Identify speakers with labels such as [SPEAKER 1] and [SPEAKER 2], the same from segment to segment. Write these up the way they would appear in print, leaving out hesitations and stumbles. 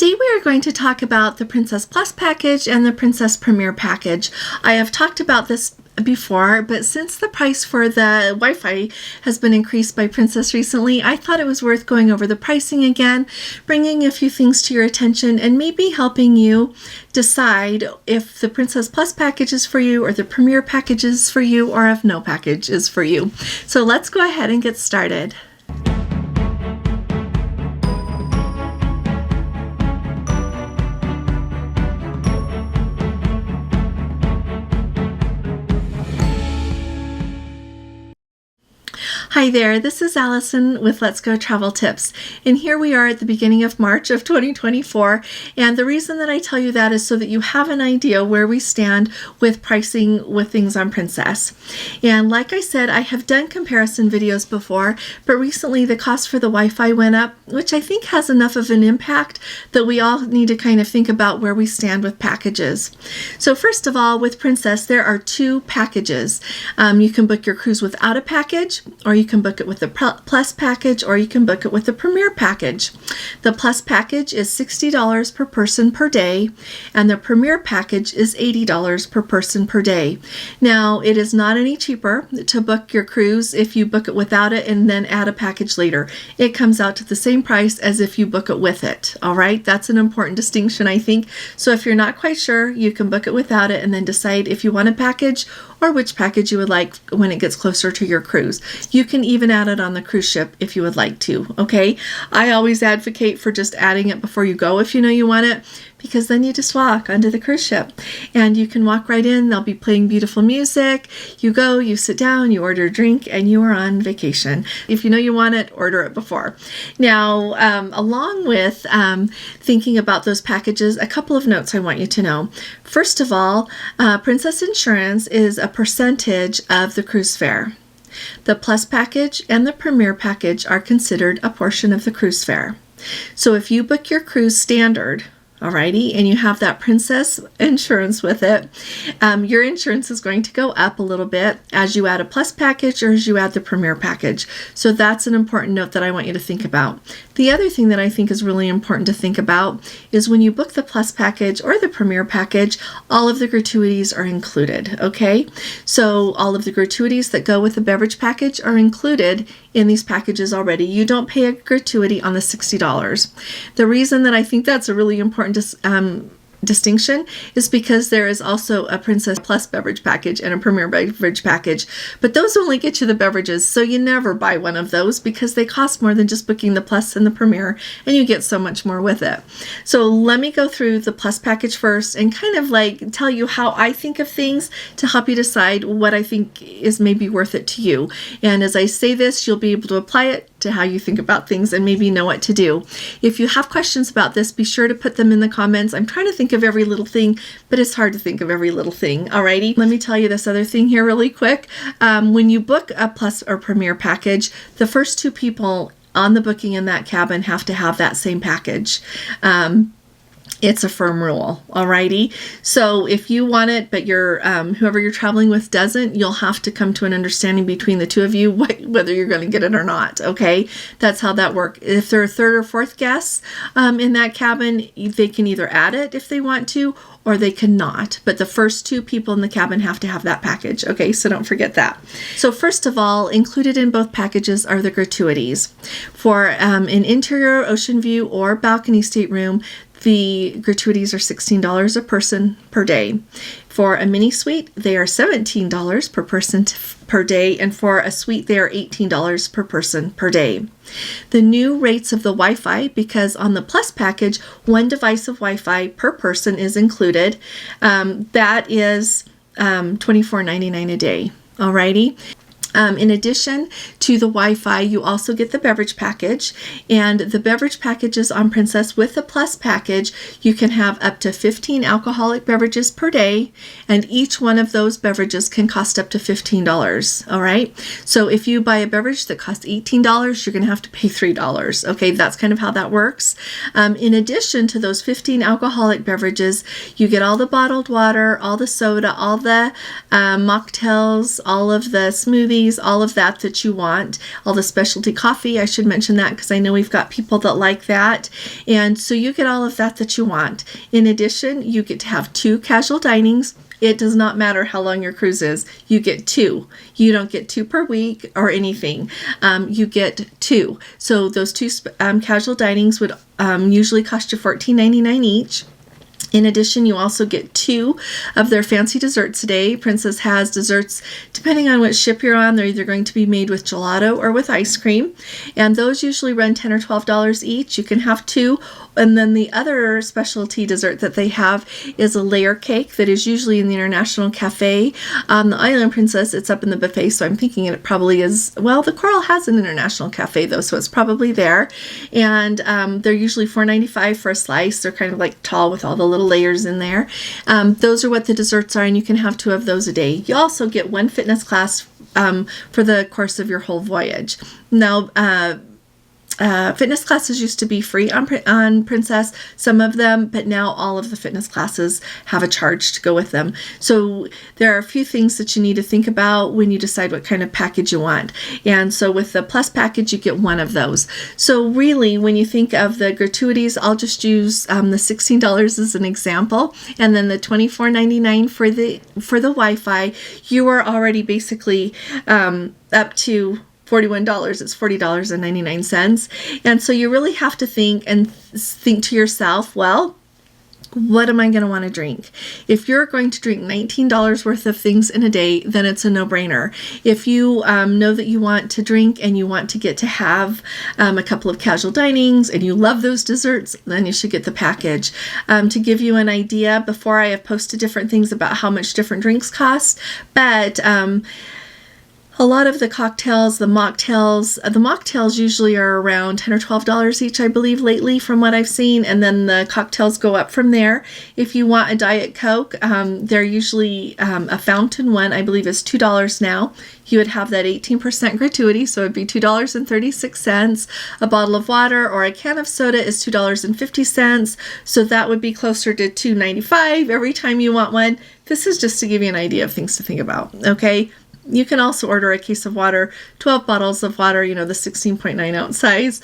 [SPEAKER 1] Today we are going to talk about the Princess Plus package and the Princess Premier package. I have talked about this before, but since the price for the Wi-Fi has been increased by Princess recently, I thought it was worth going over the pricing again, bringing a few things to your attention, and maybe helping you decide if the Princess Plus package is for you, or the Premier package is for you, or if no package is for you. So let's go ahead and get started. Hi there, this is Allison with Let's Go Travel Tips, and here we are at the beginning of March of 2024, and the reason that I tell you that is so that you have an idea where we stand with pricing with things on Princess. And like I said, I have done comparison videos before, but recently the cost for the Wi-Fi went up, which I think has enough of an impact that we all need to kind of think about where we stand with packages. So first of all, with Princess, there are two packages. You can book your cruise without a package, or you can book it with the Plus package, or you can book it with the Premier package. The Plus package is $60 per person per day, and the Premier package is $80 per person per day. Now, it is not any cheaper to book your cruise if you book it without it and then add a package later. It comes out to the same price as if you book it with it. All right, that's an important distinction, I think. So if you're not quite sure, you can book it without it and then decide if you want a package or which package you would like when it gets closer to your cruise. You can even add it on the cruise ship if you would like to, okay? I always advocate for just adding it before you go if you know you want it, because then you just walk onto the cruise ship and you can walk right in. They'll be playing beautiful music. You go, you sit down, you order a drink, and you are on vacation. If you know you want it, order it before. Now, along with thinking about those packages, a couple of notes I want you to know. First of all, Princess Insurance is a percentage of the cruise fare. The Plus package and the Premier package are considered a portion of the cruise fare. So if you book your cruise standard, alrighty, and you have that Princess insurance with it, your insurance is going to go up a little bit as you add a Plus package or as you add the Premier package. So that's an important note that I want you to think about. The other thing that I think is really important to think about is when you book the Plus package or the Premier package, all of the gratuities are included, okay? So all of the gratuities that go with the beverage package are included in these packages already. You don't pay a gratuity on the $60. The reason that I think that's a really important distinction is because there is also a Princess Plus beverage package and a Premier beverage package, but those only get you the beverages, so you never buy one of those because they cost more than just booking the Plus and the Premier, and you get so much more with it. So let me go through the Plus package first and kind of like tell you how I think of things to help you decide what I think is maybe worth it to you. And as I say this, you'll be able to apply it to how you think about things and maybe know what to do. If you have questions about this, be sure to put them in the comments. I'm trying to think of every little thing, but it's hard to think of every little thing. Alrighty, let me tell you this other thing here really quick. When you book a Plus or Premier package, the first two people on the booking in that cabin have to have that same package. It's a firm rule, alrighty? So if you want it, but your whoever you're traveling with doesn't, you'll have to come to an understanding between the two of you whether you're going to get it or not, okay? That's how that works. If there are third or fourth guests in that cabin, they can either add it if they want to, or they cannot. But the first two people in the cabin have to have that package, okay? So don't forget that. So first of all, included in both packages are the gratuities. For an interior ocean view or balcony stateroom, the gratuities are $16 a person per day. For a mini suite, they are $17 per person per day, and for a suite, they are $18 per person per day. The new rates of the Wi-Fi, because on the Plus package, one device of Wi-Fi per person is included. That is $24.99 a day. Alrighty. In addition to the Wi-Fi, you also get the beverage package, and the beverage packages on Princess with the Plus package, you can have up to 15 alcoholic beverages per day, and each one of those beverages can cost up to $15, all right? So if you buy a beverage that costs $18, you're going to have to pay $3, okay? That's kind of how that works. In addition to those 15 alcoholic beverages, you get all the bottled water, all the soda, all the mocktails, all of the smoothies, teas, all of that you want, all the specialty coffee. I should mention that because I know we've got people that like that. And so you get all of that you want. In addition, you get to have 2 casual dinings. It does not matter how long your cruise is. You get 2. You don't get 2 per week or anything. You get 2. So those 2 casual dinings would usually cost you $14.99 each. In addition, you also get 2 of their fancy desserts a day. Princess has desserts, depending on which ship you're on, they're either going to be made with gelato or with ice cream. And those usually run $10 or $12 each. You can have 2. And then the other specialty dessert that they have is a layer cake that is usually in the International Cafe. The Island Princess, it's up in the buffet, so I'm thinking it probably is. Well, the Coral has an International Cafe, though, so it's probably there. And they're usually $4.95 for a slice. They're kind of like tall with all the little layers in there. Those are what the desserts are, and you can have 2 of those a day. You also get 1 fitness class for the course of your whole voyage. Now, fitness classes used to be free on Princess, some of them, but now all of the fitness classes have a charge to go with them. So there are a few things that you need to think about when you decide what kind of package you want. And so with the Plus package, you get 1 of those. So really, when you think of the gratuities, I'll just use the $16 as an example, and then the $24.99 for the Wi-Fi. You are already basically up to $41. It's $40.99. And so you really have to think to yourself, well, what am I going to want to drink? If you're going to drink $19 worth of things in a day, then it's a no-brainer. If you know that you want to drink and you want to get to have a couple of casual dinings and you love those desserts, then you should get the package. To give you an idea, before I have posted different things about how much different drinks cost, but a lot of the cocktails, the mocktails usually are around $10 or $12 each, I believe, lately from what I've seen, and then the cocktails go up from there. If you want a Diet Coke, they're usually a fountain one, I believe, is $2 now. You would have that 18% gratuity, so it would be $2.36. A bottle of water or a can of soda is $2.50, so that would be closer to $2.95 every time you want one. This is just to give you an idea of things to think about, okay? You can also order a case of water, 12 bottles of water, the 16.9 ounce size,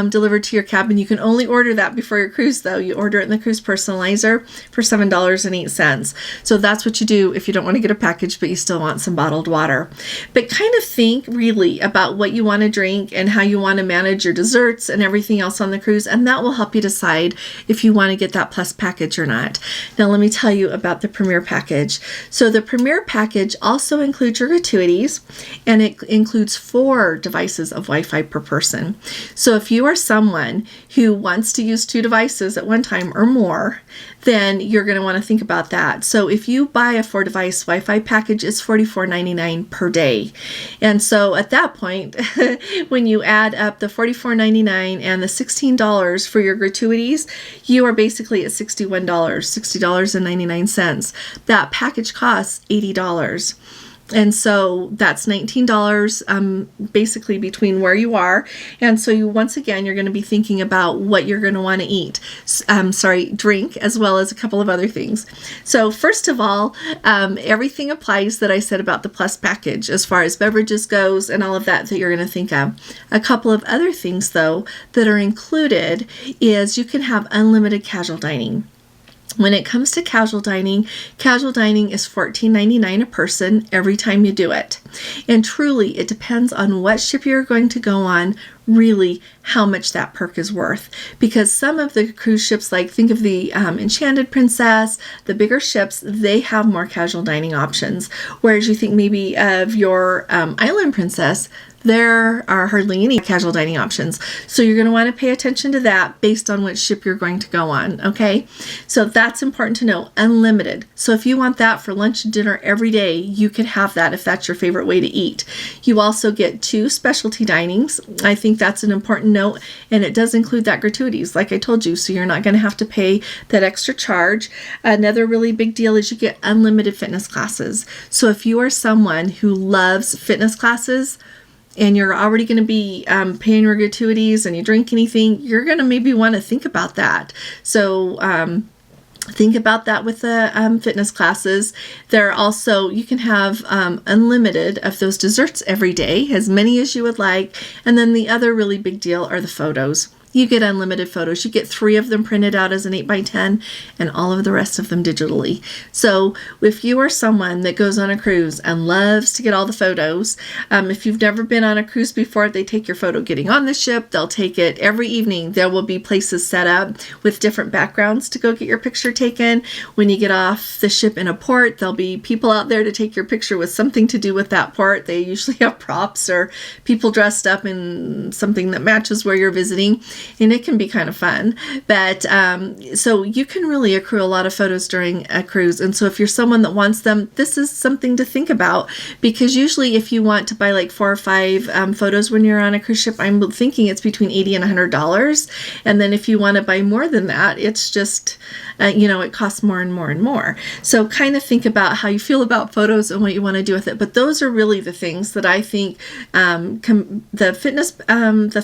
[SPEAKER 1] delivered to your cabin. You can only order that before your cruise, though. You order it in the cruise personalizer for $7.08. So that's what you do if you don't want to get a package, but you still want some bottled water. But kind of think really about what you want to drink and how you want to manage your desserts and everything else on the cruise, and that will help you decide if you want to get that Plus package or not. Now, let me tell you about the Premier package. So the Premier package also includes your gratuities, and it includes 4 devices of Wi-Fi per person. So if you are someone who wants to use 2 devices at one time or more, then you're going to want to think about that. So if you buy a 4-device Wi-Fi package, it's $44.99 per day. And so at that point, when you add up the $44.99 and the $16 for your gratuities, you are basically at $60.99. That package costs $80. And so that's $19 basically between where you are. And so once again, you're going to be thinking about what you're going to want to drink, as well as a couple of other things. So first of all, everything applies that I said about the Plus package as far as beverages goes and all of that you're going to think of. A couple of other things, though, that are included is you can have unlimited casual dining. When it comes to casual dining is $14.99 a person every time you do it. And truly, it depends on what ship you're going to go on, really how much that perk is worth. Because some of the cruise ships, like think of the Enchanted Princess, the bigger ships, they have more casual dining options. Whereas you think maybe of your Island Princess, there are hardly any casual dining options. So you're going to want to pay attention to that based on which ship you're going to go on, okay? So that's important to know, unlimited. So if you want that for lunch and dinner every day, you can have that if that's your favorite way to eat. You also get 2 specialty dinings. I think that's an important note, and it does include that gratuities, like I told you, so you're not going to have to pay that extra charge. Another really big deal is you get unlimited fitness classes. So if you are someone who loves fitness classes, and you're already going to be paying your gratuities and you drink anything, you're going to maybe want to think about that. So Think about that with the fitness classes. There are also, you can have unlimited of those desserts every day, as many as you would like. And then the other really big deal are the photos. You get unlimited photos. You get 3 of them printed out as an 8x10 and all of the rest of them digitally. So if you are someone that goes on a cruise and loves to get all the photos, if you've never been on a cruise before, they take your photo getting on the ship. They'll take it every evening. There will be places set up with different backgrounds to go get your picture taken. When you get off the ship in a port, there'll be people out there to take your picture with something to do with that port. They usually have props or people dressed up in something that matches where you're visiting. And it can be kind of fun. But so you can really accrue a lot of photos during a cruise. And so if you're someone that wants them, this is something to think about, because usually if you want to buy like 4 or 5 photos when you're on a cruise ship, I'm thinking it's between $80 and $100. And then if you want to buy more than that, it's just, it costs more and more and more. So kind of think about how you feel about photos and what you want to do with it. But those are really the things that I think the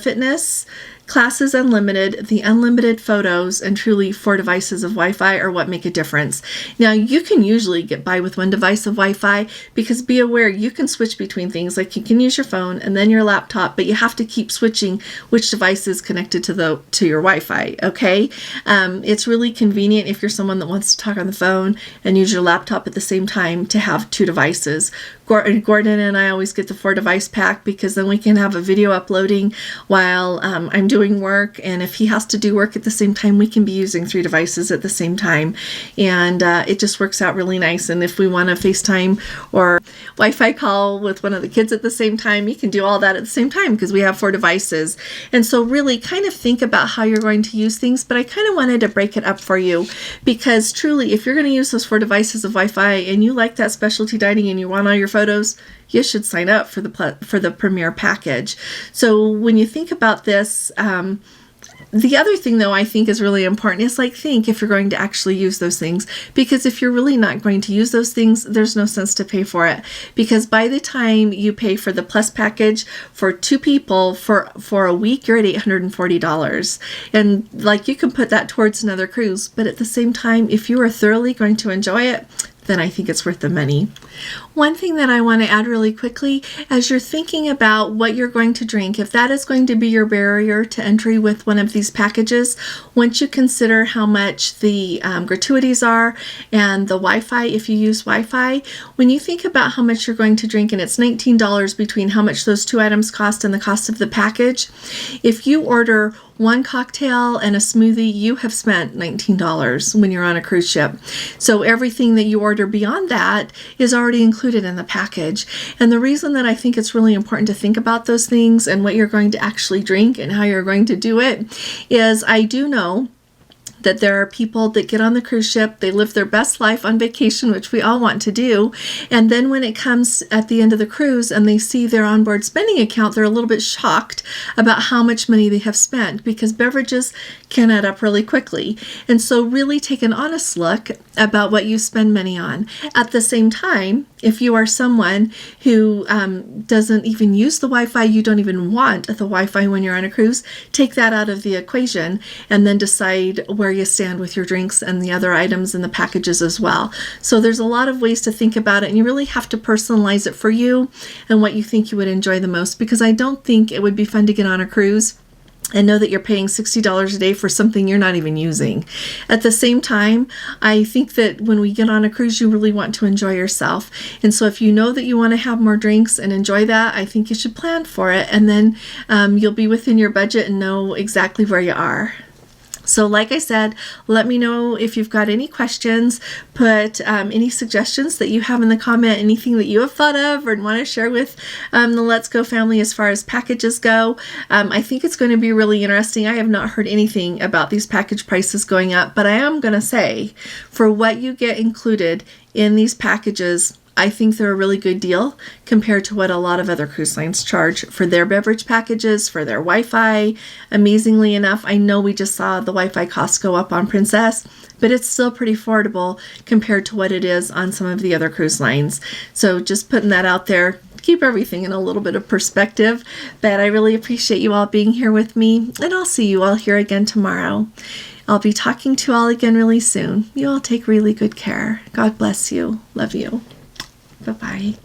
[SPEAKER 1] fitness classes unlimited, the unlimited photos, and truly 4 devices of Wi-Fi are what make a difference. Now, you can usually get by with 1 device of Wi-Fi, because be aware you can switch between things. Like you can use your phone and then your laptop, but you have to keep switching which device is connected to your Wi-Fi. Okay, it's really convenient if you're someone that wants to talk on the phone and use your laptop at the same time to have 2 devices. Gordon and I always get the 4 device pack, because then we can have a video uploading while I'm doing work, and if he has to do work at the same time, we can be using 3 devices at the same time, and it just works out really nice. And if we want to FaceTime or Wi-Fi call with one of the kids at the same time, you can do all that at the same time because we have 4 devices. And so really kind of think about how you're going to use things, but I kind of wanted to break it up for you, because truly if you're going to use those 4 devices of Wi-Fi and you like that specialty dining and you want all your photos, you should sign up for the Premier package. So when you think about this, the other thing, though, I think is really important is think if you're going to actually use those things, because if you're really not going to use those things, there's no sense to pay for it, because by the time you pay for the Plus package for 2 people for a week, you're at $840. And you can put that towards another cruise, but at the same time, if you are thoroughly going to enjoy it, then I think it's worth the money. One thing that I want to add really quickly, as you're thinking about what you're going to drink, if that is going to be your barrier to entry with one of these packages, once you consider how much the gratuities are and the Wi-Fi, if you use Wi-Fi, when you think about how much you're going to drink, and it's $19 between how much those 2 items cost and the cost of the package, if you order 1 cocktail and a smoothie, you have spent $19 when you're on a cruise ship. So everything that you order beyond that is already included in the package. And the reason that I think it's really important to think about those things and what you're going to actually drink and how you're going to do it is, I do know that there are people that get on the cruise ship, they live their best life on vacation, which we all want to do, and then when it comes at the end of the cruise and they see their onboard spending account, they're a little bit shocked about how much money they have spent, because beverages can add up really quickly. And so really take an honest look about what you spend money on. At the same time, if you are someone who doesn't even use the Wi-Fi, you don't even want the Wi-Fi when you're on a cruise, take that out of the equation and then decide where you stand with your drinks and the other items in the packages as well. So there's a lot of ways to think about it, and you really have to personalize it for you and what you think you would enjoy the most, because I don't think it would be fun to get on a cruise and know that you're paying $60 a day for something you're not even using. At the same time, I think that when we get on a cruise, you really want to enjoy yourself. And so if you know that you want to have more drinks and enjoy that, I think you should plan for it. And then you'll be within your budget and know exactly where you are. So like I said, let me know if you've got any questions, put any suggestions that you have in the comment, anything that you have thought of or want to share with the Let's Go family as far as packages go. I think it's going to be really interesting. I have not heard anything about these package prices going up, but I am going to say for what you get included in these packages, I think they're a really good deal compared to what a lot of other cruise lines charge for their beverage packages, for their Wi-Fi. Amazingly enough, I know we just saw the Wi-Fi costs go up on Princess, but it's still pretty affordable compared to what it is on some of the other cruise lines. So just putting that out there, keep everything in a little bit of perspective. But I really appreciate you all being here with me, and I'll see you all here again tomorrow. I'll be talking to you all again really soon. You all take really good care. God bless you. Love you. Bye-bye.